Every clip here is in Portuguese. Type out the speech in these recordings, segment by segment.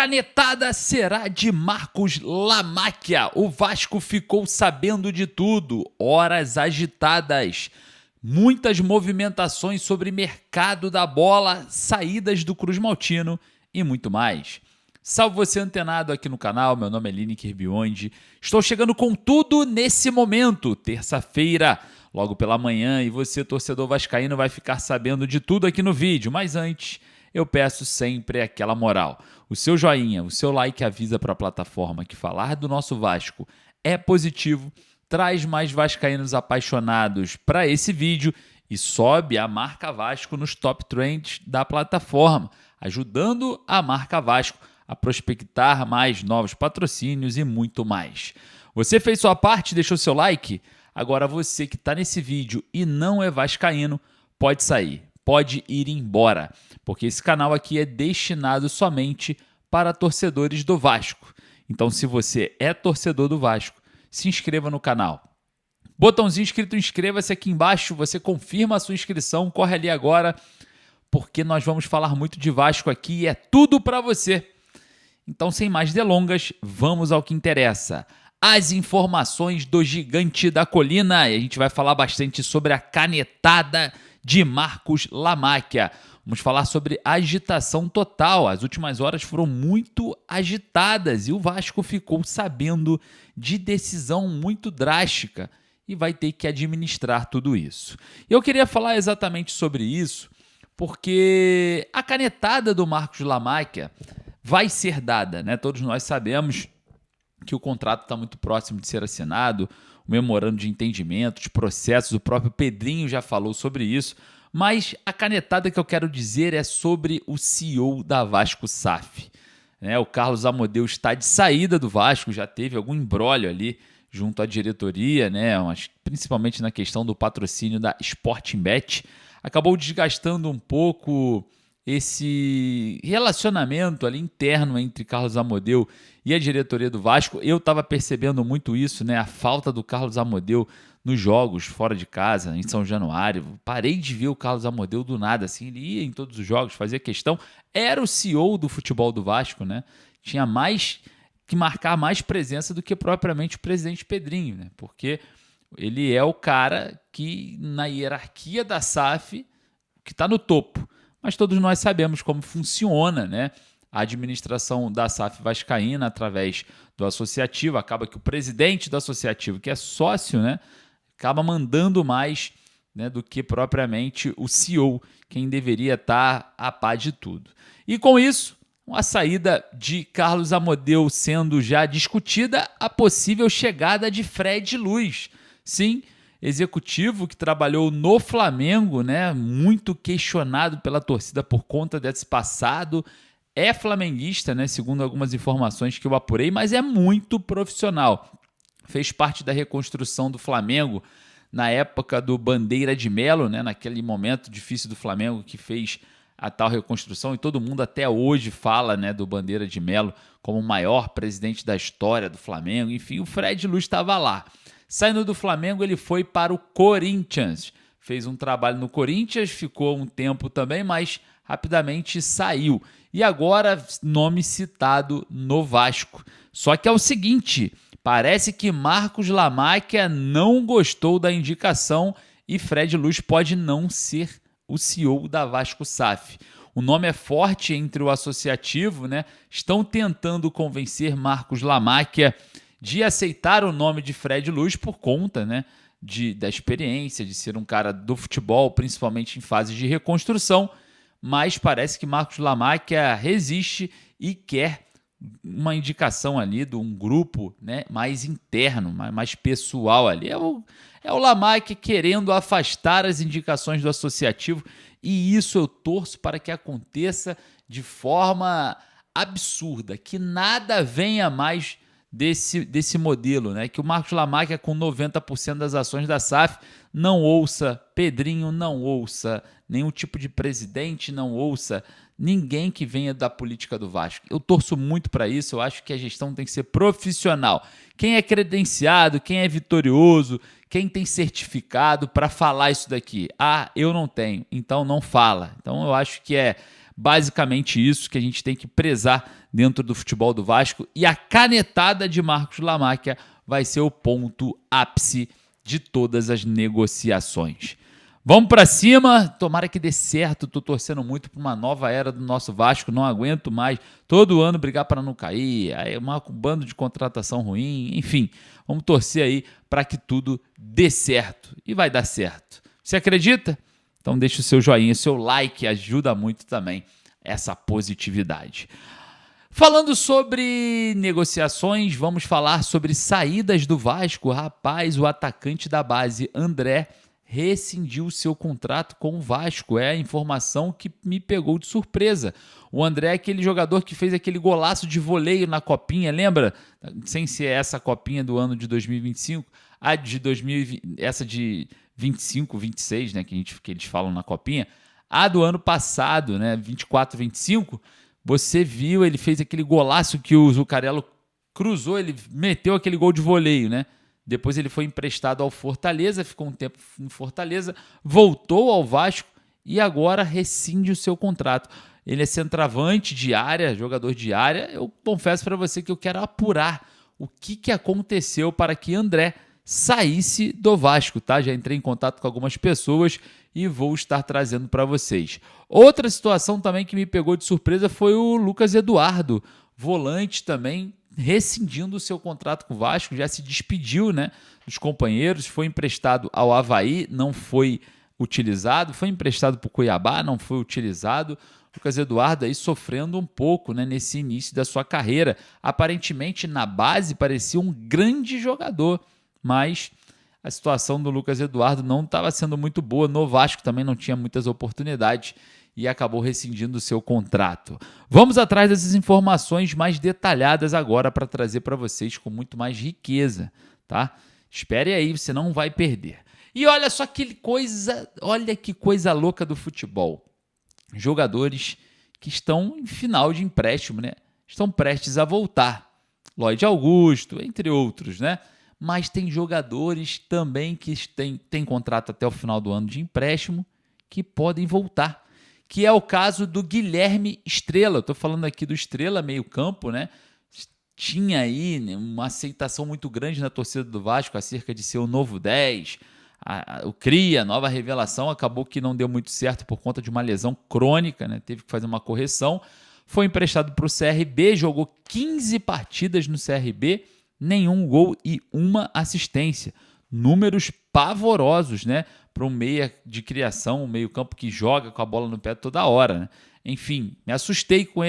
canetada será de Marcos Lamáquia. O Vasco ficou sabendo de tudo. Horas agitadas. Muitas movimentações sobre mercado da bola, saídas do Cruz Maltino e muito mais. Salve você antenado aqui no canal, meu nome é Lineker Biondi. Estou chegando com tudo nesse momento, terça-feira, logo pela manhã, e você, torcedor vascaíno, vai ficar sabendo de tudo aqui no vídeo. Mas antes, eu peço sempre aquela moral. O seu joinha, o seu like avisa para a plataforma que falar do nosso Vasco é positivo, traz mais vascaínos apaixonados para esse vídeo e sobe a marca Vasco nos top trends da plataforma, ajudando a marca Vasco a prospectar mais novos patrocínios e muito mais. Você fez sua parte, deixou seu like? Agora você que está nesse vídeo e não é vascaíno, pode sair, pode ir embora, porque esse canal aqui é destinado somente para torcedores do Vasco. Então, se você é torcedor do Vasco, se inscreva no canal. Botãozinho escrito inscreva-se aqui embaixo, você confirma a sua inscrição, corre ali agora, porque nós vamos falar muito de Vasco aqui e é tudo para você. Então, sem mais delongas, vamos ao que interessa. As informações do Gigante da Colina. E a gente vai falar bastante sobre a canetada de Marcos Lamáquia. Vamos falar sobre agitação total. As últimas horas foram muito agitadas e o Vasco ficou sabendo de decisão muito drástica e vai ter que administrar tudo isso. Eu queria falar exatamente sobre isso porque a canetada do Marcos Lamáquia vai ser dada, né? Todos nós sabemos que o contrato está muito próximo de ser assinado, o memorando de entendimento, de processos, o próprio Pedrinho já falou sobre isso, mas a canetada que eu quero dizer é sobre o CEO da Vasco SAF. O Carlos Amodeu está de saída do Vasco, já teve algum imbróglio ali junto à diretoria, mas principalmente na questão do patrocínio da Sportingbet, acabou desgastando um pouco esse relacionamento ali interno entre Carlos Amodeu e a diretoria do Vasco. Eu estava percebendo muito isso, a falta do Carlos Amodeu nos jogos fora de casa, em São Januário. Parei de ver o Carlos Amodeu do nada, assim, ele ia em todos os jogos, fazia questão, era o CEO do futebol do Vasco, Tinha mais que marcar mais presença do que propriamente o presidente Pedrinho, porque ele é o cara que na hierarquia da SAF que está no topo. Mas todos nós sabemos como funciona, a administração da SAF vascaína através do associativo. Acaba que o presidente do associativo, que é sócio, acaba mandando mais do que propriamente o CEO, quem deveria estar a par de tudo. E com isso, a saída de Carlos Amodeu sendo já discutida, a possível chegada de Fred Luz. Sim, executivo que trabalhou no Flamengo, muito questionado pela torcida por conta desse passado, é flamenguista, segundo algumas informações que eu apurei, mas é muito profissional. Fez parte da reconstrução do Flamengo na época do Bandeira de Melo, naquele momento difícil do Flamengo que fez a tal reconstrução, e todo mundo até hoje fala do Bandeira de Melo como o maior presidente da história do Flamengo. Enfim, o Fred Luz estava lá. Saindo do Flamengo, ele foi para o Corinthians. Fez um trabalho no Corinthians, ficou um tempo também, mas rapidamente saiu. E agora, nome citado no Vasco. Só que é o seguinte, parece que Marcos Lamáquia não gostou da indicação e Fred Luz pode não ser o CEO da Vasco SAF. O nome é forte entre o associativo, Estão tentando convencer Marcos Lamáquia de aceitar o nome de Fred Luz por conta da experiência, de ser um cara do futebol, principalmente em fase de reconstrução, mas parece que Marcos Lamáquia resiste e quer uma indicação ali de um grupo mais interno, mais pessoal ali. É o Lamáquia querendo afastar as indicações do associativo e isso eu torço para que aconteça de forma absurda, que nada venha mais desse modelo, que o Marcos Lamáquia, com 90% das ações da SAF, não ouça Pedrinho, não ouça nenhum tipo de presidente, não ouça ninguém que venha da política do Vasco. Eu torço muito para isso, eu acho que a gestão tem que ser profissional. Quem é credenciado, quem é vitorioso, quem tem certificado para falar isso daqui? Ah, eu não tenho, então não fala. Então eu acho que é basicamente isso que a gente tem que prezar dentro do futebol do Vasco, e a canetada de Marcos Lamacchia vai ser o ponto ápice de todas as negociações. Vamos para cima, tomara que dê certo, tô torcendo muito para uma nova era do nosso Vasco, não aguento mais todo ano brigar para não cair, aí um bando de contratação ruim, enfim, vamos torcer aí para que tudo dê certo, e vai dar certo. Você acredita? Então deixa o seu joinha, seu like, ajuda muito também essa positividade. Falando sobre negociações, vamos falar sobre saídas do Vasco. Rapaz, o atacante da base, André, rescindiu seu contrato com o Vasco. É a informação que me pegou de surpresa. O André é aquele jogador que fez aquele golaço de voleio na copinha, lembra? Sem ser essa copinha do ano de 2025, a de 2020, essa de 25, 26, né, que eles falam na copinha, a do ano passado, né, 24, 25, você viu, ele fez aquele golaço que o Zuccarello cruzou, ele meteu aquele gol de voleio, né? Depois ele foi emprestado ao Fortaleza, ficou um tempo em Fortaleza, voltou ao Vasco e agora rescinde o seu contrato. Ele é centroavante de área, jogador de área. Eu confesso para você que eu quero apurar o que aconteceu para que André saísse do Vasco, tá? Já entrei em contato com algumas pessoas e vou estar trazendo para vocês. Outra situação também que me pegou de surpresa foi o Lucas Eduardo, volante também, rescindindo o seu contrato com o Vasco, já se despediu, né, dos companheiros, foi emprestado ao Avaí, não foi utilizado, foi emprestado para o Cuiabá, não foi utilizado. Lucas Eduardo aí sofrendo um pouco, né, nesse início da sua carreira. Aparentemente, na base, parecia um grande jogador, mas a situação do Lucas Eduardo não estava sendo muito boa. No Vasco também não tinha muitas oportunidades e acabou rescindindo o seu contrato. Vamos atrás dessas informações mais detalhadas agora para trazer para vocês com muito mais riqueza, tá? Espere aí, você não vai perder. E olha só olha que coisa louca do futebol. Jogadores que estão em final de empréstimo, né? Estão prestes a voltar. Lloyd Augusto, entre outros, né? Mas tem jogadores também que têm contrato até o final do ano de empréstimo que podem voltar, que é o caso do Guilherme Estrela. Estou falando aqui do Estrela, meio campo, né? Tinha aí, né, uma aceitação muito grande na torcida do Vasco acerca de ser o novo 10, o Cria, nova revelação, acabou que não deu muito certo por conta de uma lesão crônica, né? Teve que fazer uma correção. Foi emprestado para o CRB, jogou 15 partidas no CRB, nenhum gol e uma assistência. Números pavorosos, né? Para um meia de criação, um meio campo que joga com a bola no pé toda hora, né? Enfim, me assustei com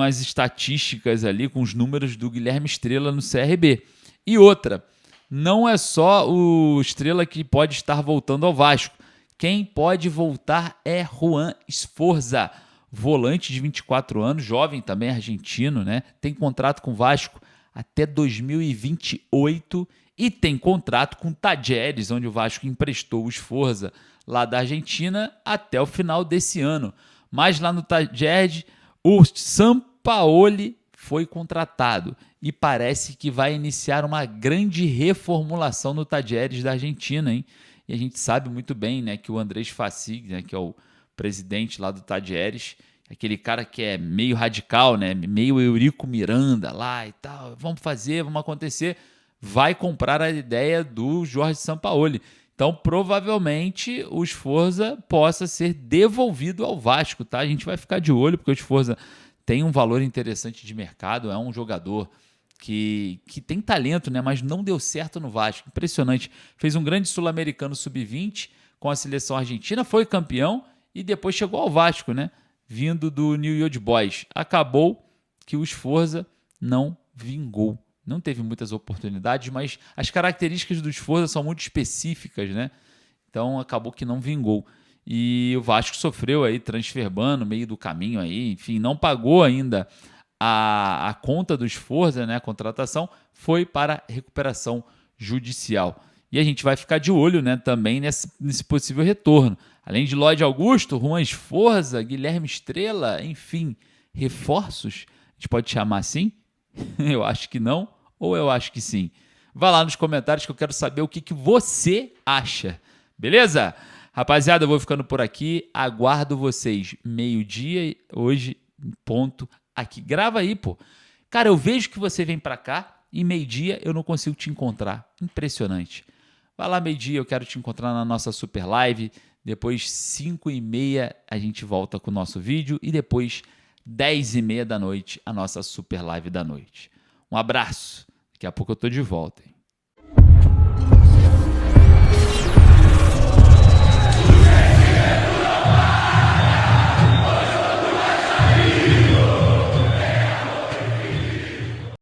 as estatísticas ali, com os números do Guilherme Estrela no CRB. E outra, não é só o Estrela que pode estar voltando ao Vasco. Quem pode voltar é Juan Sforza, volante de 24 anos, jovem também, argentino, né? Tem contrato com o Vasco até 2028 e tem contrato com o Tajeres, onde o Vasco emprestou o Sforza lá da Argentina até o final desse ano. Mas lá no Tajeres, o Sampaoli foi contratado e parece que vai iniciar uma grande reformulação no Tajeres da Argentina, hein? E a gente sabe muito bem, né, que o Andrés Fassig, né, que é o presidente lá do Tajeres, aquele cara que é meio radical, né, meio Eurico Miranda lá e tal, vamos fazer, vamos acontecer, vai comprar a ideia do Jorge Sampaoli. Então, provavelmente, o Sforza possa ser devolvido ao Vasco, tá? A gente vai ficar de olho, porque o Sforza tem um valor interessante de mercado, é um jogador que tem talento, né? Mas não deu certo no Vasco. Impressionante. Fez um grande sul-americano sub-20 com a seleção argentina, foi campeão e depois chegou ao Vasco, né? Vindo do New Old Boys. Acabou que o Sforza não vingou. Não teve muitas oportunidades, mas as características do Sforza são muito específicas, né? Então acabou que não vingou. E o Vasco sofreu aí transfer ban no meio do caminho aí, enfim, não pagou ainda a conta do Sforza, né? A contratação foi para recuperação judicial. E a gente vai ficar de olho, né, também nesse possível retorno. Além de Lloyd Augusto, Juan Sforza, Guilherme Estrela, enfim, reforços, a gente pode chamar assim? Eu acho que não, ou eu acho que sim. Vá lá nos comentários que eu quero saber o que você acha. Beleza? Rapaziada, eu vou ficando por aqui. Aguardo vocês meio-dia hoje, ponto aqui. Grava aí, pô. Cara, eu vejo que você vem pra cá e meio-dia eu não consigo te encontrar. Impressionante. Vai lá meio-dia, eu quero te encontrar na nossa super live. Depois, 5h30, a gente volta com o nosso vídeo. E depois, 10h30 da noite, a nossa super live da noite. Um abraço. Daqui a pouco eu tô de volta, hein?